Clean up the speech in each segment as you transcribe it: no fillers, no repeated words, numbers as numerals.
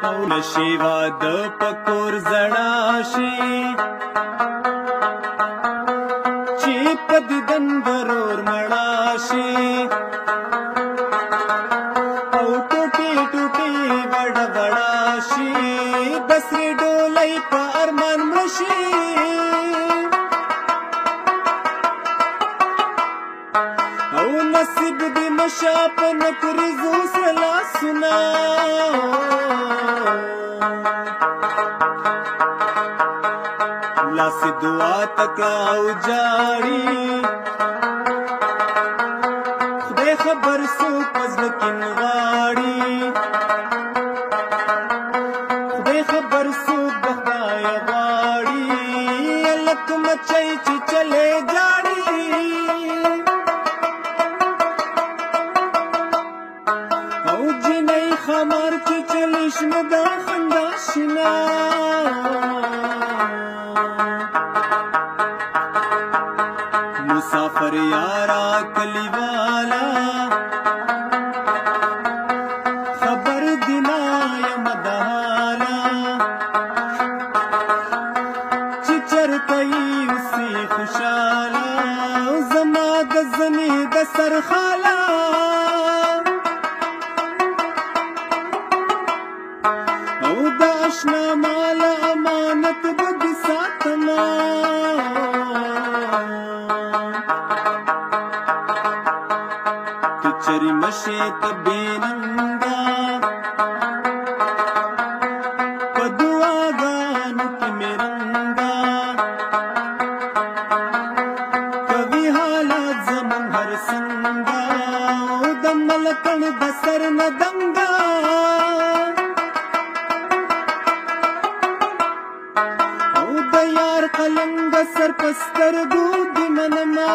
او نشي واده پکور زړه شي چې په دیدن ضرور مړه شي او ټوټي ټوټي وړه وړه شي د سرې ډولۍ په ارمان مړه شي او نصیب دې مشه په نکریزو سره لاسونه لاس دعا تکړه او جاړي خدای خبر څوک په زړه کې نغاړي خدای خبر څوک د خدای غواړي هلک مچۍ چې چلې جاړي او جنۍ خمار چې چلې شنه د خندا شنه مسافر یارا کلی والا خبر دینا یم د حالا چې چرته یې اوسې خوشاله زما د زنې د سر خاله او د اشنا مال امانت به دې ساتمه چری مشی تبیننگا په دعاګانو کې میرنګا کوي حالات زمون هر څنګه او د ملکن د سر نه دنګا او د یار قلنګ سر پستر ګو د منما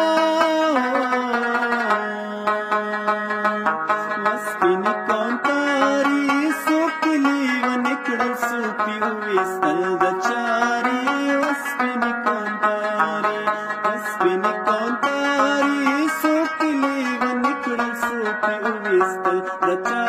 The